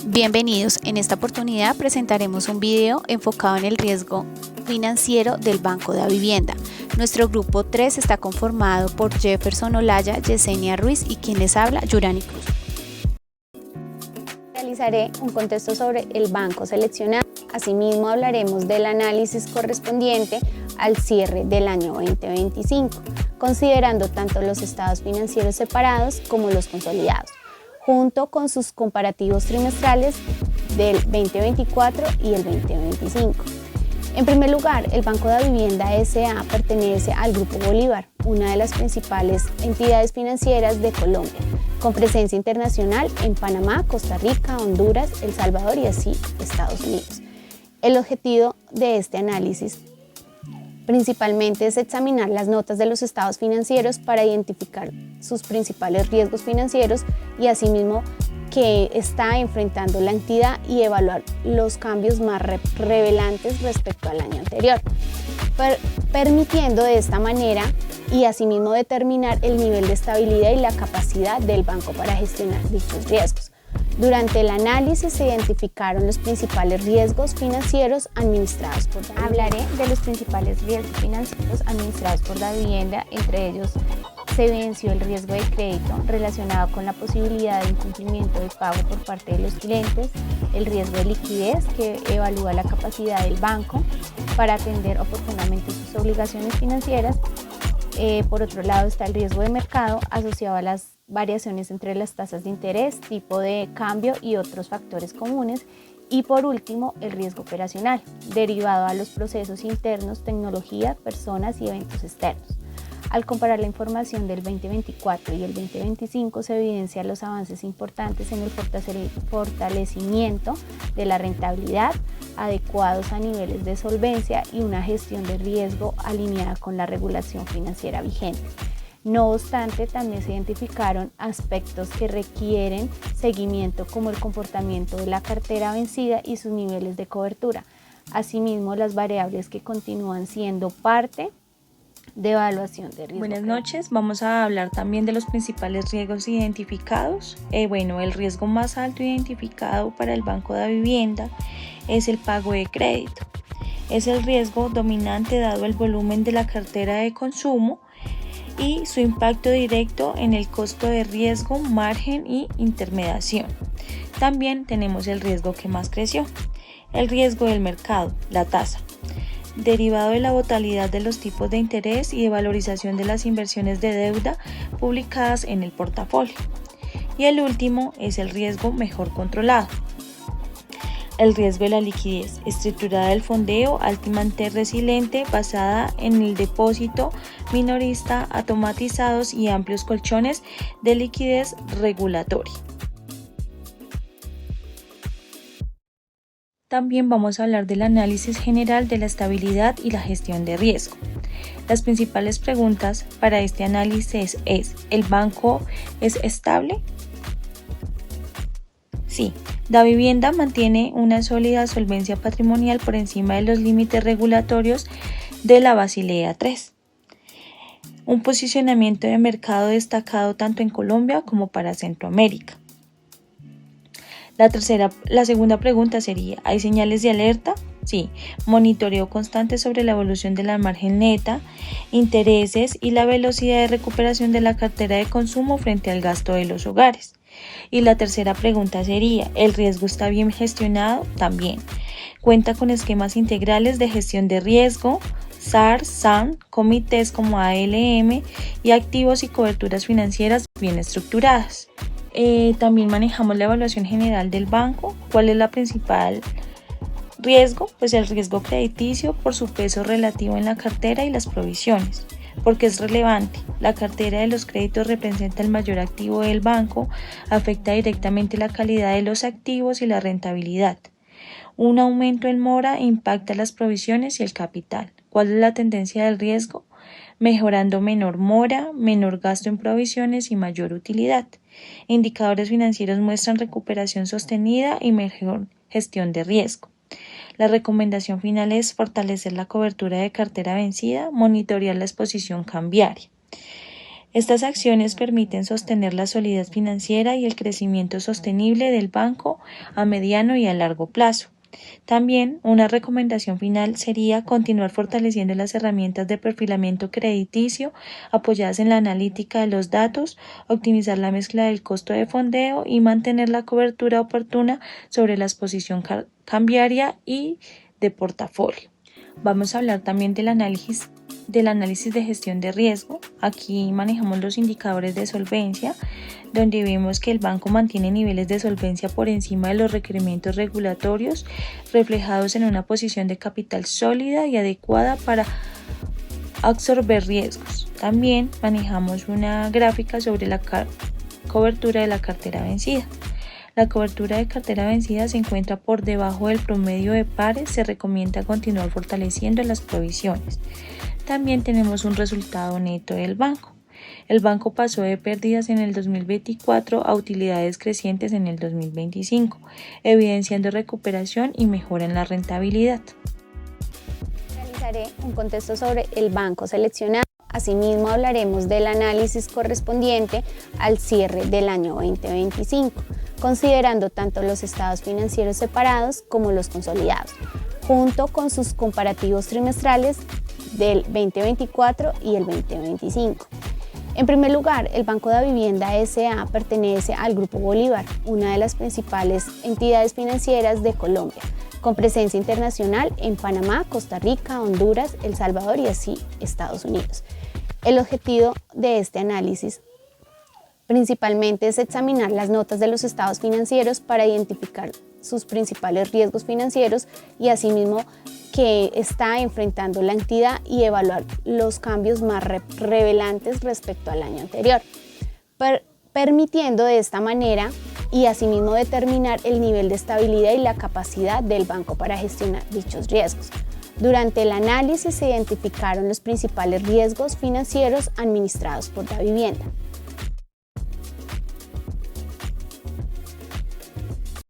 Bienvenidos, en esta oportunidad presentaremos un video enfocado en el riesgo financiero del Banco Davivienda. Nuestro grupo 3 está conformado por Jefferson Olaya, Yesenia Ruiz y quien les habla, Yurani Cruz. Realizaré un contexto sobre el banco seleccionado. Asimismo hablaremos del análisis correspondiente al cierre del año 2025, considerando tanto los estados financieros separados como los consolidados, junto con sus comparativos trimestrales del 2024 y el 2025. En primer lugar, el Banco Davivienda S.A. pertenece al Grupo Bolívar, una de las principales entidades financieras de Colombia, con presencia internacional en Panamá, Costa Rica, Honduras, El Salvador y así Estados Unidos. El objetivo de este análisis principalmente es examinar las notas de los estados financieros para identificar sus principales riesgos financieros y asimismo que está enfrentando la entidad y evaluar los cambios más relevantes respecto al año anterior, permitiendo de esta manera y asimismo determinar el nivel de estabilidad y la capacidad del banco para gestionar dichos riesgos. Durante el análisis se identificaron los principales riesgos financieros administrados por Davivienda. Hablaré de los principales riesgos financieros administrados por Davivienda, entre ellos se evidenció el riesgo de crédito relacionado con la posibilidad de incumplimiento de pago por parte de los clientes, el riesgo de liquidez que evalúa la capacidad del banco para atender oportunamente sus obligaciones financieras. Por otro lado está el riesgo de mercado asociado a las variaciones entre las tasas de interés, tipo de cambio y otros factores comunes. Y por último, el riesgo operacional, derivado a los procesos internos, tecnología, personas y eventos externos. Al comparar la información del 2024 y el 2025 se evidencian los avances importantes en el fortalecimiento de la rentabilidad, adecuados a niveles de solvencia y una gestión de riesgo alineada con la regulación financiera vigente. No obstante, también se identificaron aspectos que requieren seguimiento como el comportamiento de la cartera vencida y sus niveles de cobertura. Asimismo, las variables que continúan siendo parte de evaluación de riesgo. Buenas noches, vamos a hablar también de los principales riesgos identificados. El riesgo más alto identificado para el Banco Davivienda es el pago de crédito. Es el riesgo dominante dado el volumen de la cartera de consumo y su impacto directo en el costo de riesgo, margen y intermediación. También tenemos el riesgo que más creció, el riesgo del mercado, la tasa, derivado de la volatilidad de los tipos de interés y de valorización de las inversiones de deuda publicadas en el portafolio. Y el último es el riesgo mejor controlado. El riesgo de la liquidez, estructurada del fondeo altamente resiliente basada en el depósito minorista, automatizados y amplios colchones de liquidez regulatoria. También vamos a hablar del análisis general de la estabilidad y la gestión de riesgo. Las principales preguntas para este análisis es ¿el banco es estable? Sí, Davivienda mantiene una sólida solvencia patrimonial por encima de los límites regulatorios de la Basilea III. Un posicionamiento de mercado destacado tanto en Colombia como para Centroamérica. La segunda pregunta sería, ¿hay señales de alerta? Sí, monitoreo constante sobre la evolución de la margen neta, intereses y la velocidad de recuperación de la cartera de consumo frente al gasto de los hogares. Y la tercera pregunta sería, ¿el riesgo está bien gestionado? También. Cuenta con esquemas integrales de gestión de riesgo, SAR, SAN, comités como ALM y activos y coberturas financieras bien estructuradas. También manejamos la evaluación general del banco. ¿Cuál es la principal riesgo? Pues el riesgo crediticio por su peso relativo en la cartera y las provisiones. Porque es relevante, la cartera de los créditos representa el mayor activo del banco, afecta directamente la calidad de los activos y la rentabilidad. Un aumento en mora impacta las provisiones y el capital. ¿Cuál es la tendencia del riesgo? Mejorando menor mora, menor gasto en provisiones y mayor utilidad. Indicadores financieros muestran recuperación sostenida y mejor gestión de riesgo. La recomendación final es fortalecer la cobertura de cartera vencida, monitorear la exposición cambiaria. Estas acciones permiten sostener la solidez financiera y el crecimiento sostenible del banco a mediano y a largo plazo. También una recomendación final sería continuar fortaleciendo las herramientas de perfilamiento crediticio apoyadas en la analítica de los datos, optimizar la mezcla del costo de fondeo y mantener la cobertura oportuna sobre la exposición cambiaria y de portafolio. Vamos a hablar también del análisis de gestión de riesgo. Aquí manejamos los indicadores de solvencia, donde vemos que el banco mantiene niveles de solvencia por encima de los requerimientos regulatorios, reflejados en una posición de capital sólida y adecuada para absorber riesgos. También manejamos una gráfica sobre la cobertura de la cartera vencida. La cobertura de cartera vencida se encuentra por debajo del promedio de pares. Se recomienda continuar fortaleciendo las provisiones. También tenemos un resultado neto del banco. El banco pasó de pérdidas en el 2024 a utilidades crecientes en el 2025, evidenciando recuperación y mejora en la rentabilidad. Realizaré un contexto sobre el banco seleccionado. Asimismo, hablaremos del análisis correspondiente al cierre del año 2025, considerando tanto los estados financieros separados como los consolidados, junto con sus comparativos trimestrales del 2024 y el 2025. En primer lugar, el Banco Davivienda S.A. pertenece al Grupo Bolívar, una de las principales entidades financieras de Colombia, con presencia internacional en Panamá, Costa Rica, Honduras, El Salvador y así Estados Unidos. El objetivo de este análisis principalmente es examinar las notas de los estados financieros para identificar sus principales riesgos financieros y asimismo que está enfrentando la entidad y evaluar los cambios más relevantes respecto al año anterior, permitiendo de esta manera y asimismo determinar el nivel de estabilidad y la capacidad del banco para gestionar dichos riesgos. Durante el análisis se identificaron los principales riesgos financieros administrados por Davivienda.